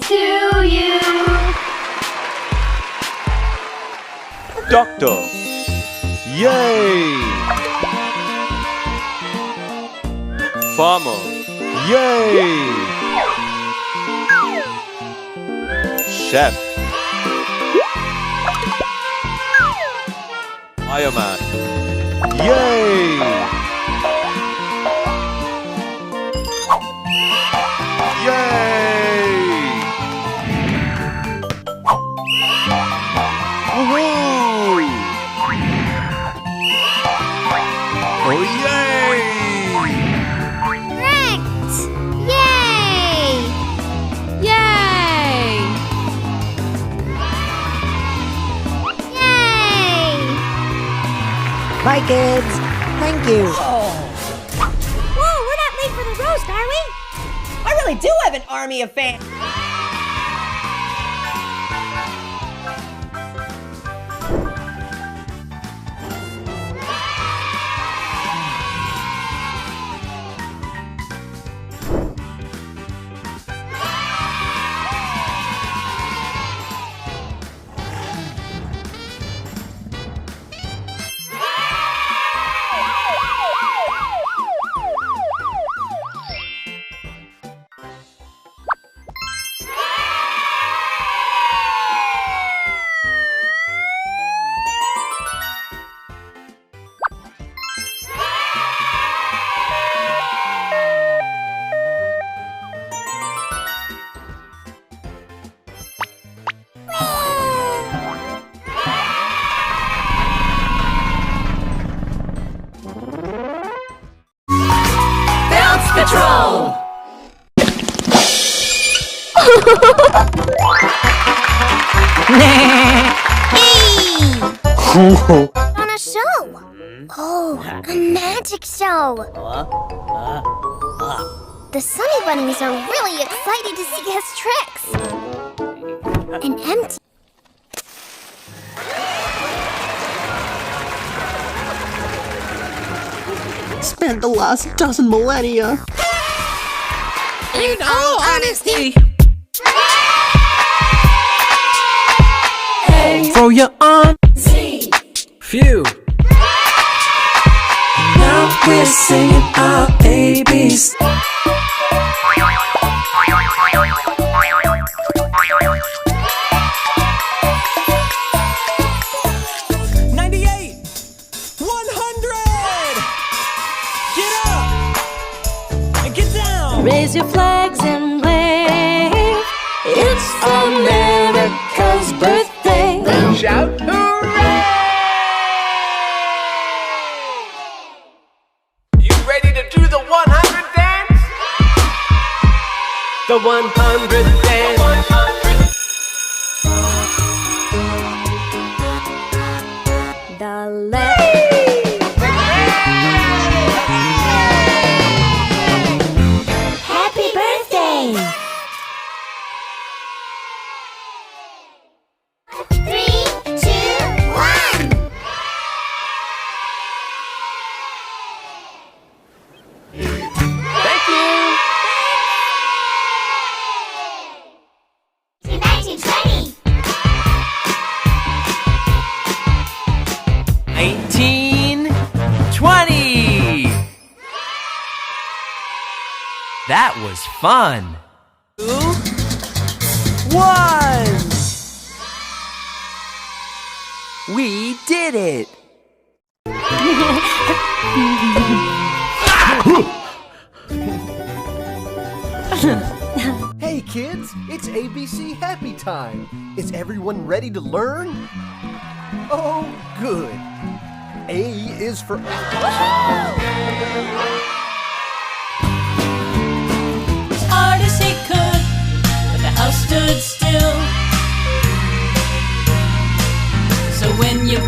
to you. Doctor. Yay! Farmer. Yay! Chef. Fireman. Yay! Yay! Woohoo! Oh yay! Correct! Yay! Yay! Yay! Bye, kids. Thank you. Whoa, we're not late for the roast, are we? I really do have an army of fans. Patrol! On a show. Oh, a magic show. The Sunny Bunnies are really excited to see his tricks. An empty. Spent the last dozen millennia. In all honesty. Throw your arms. Phew. Now we're singing our babies. Raise your flags and wave. It's America's birthday. Shout hooray! You ready to do the 100 dance? The 100 dance. The Happy birthday! 3, 2, 1. Thank you! 1920. 1920. That was fun. 2, 1. We did it. Hey kids, it's ABC Happy Time. Is everyone ready to learn? Oh, good. A is for... hard as he could, but the house stood still. So when you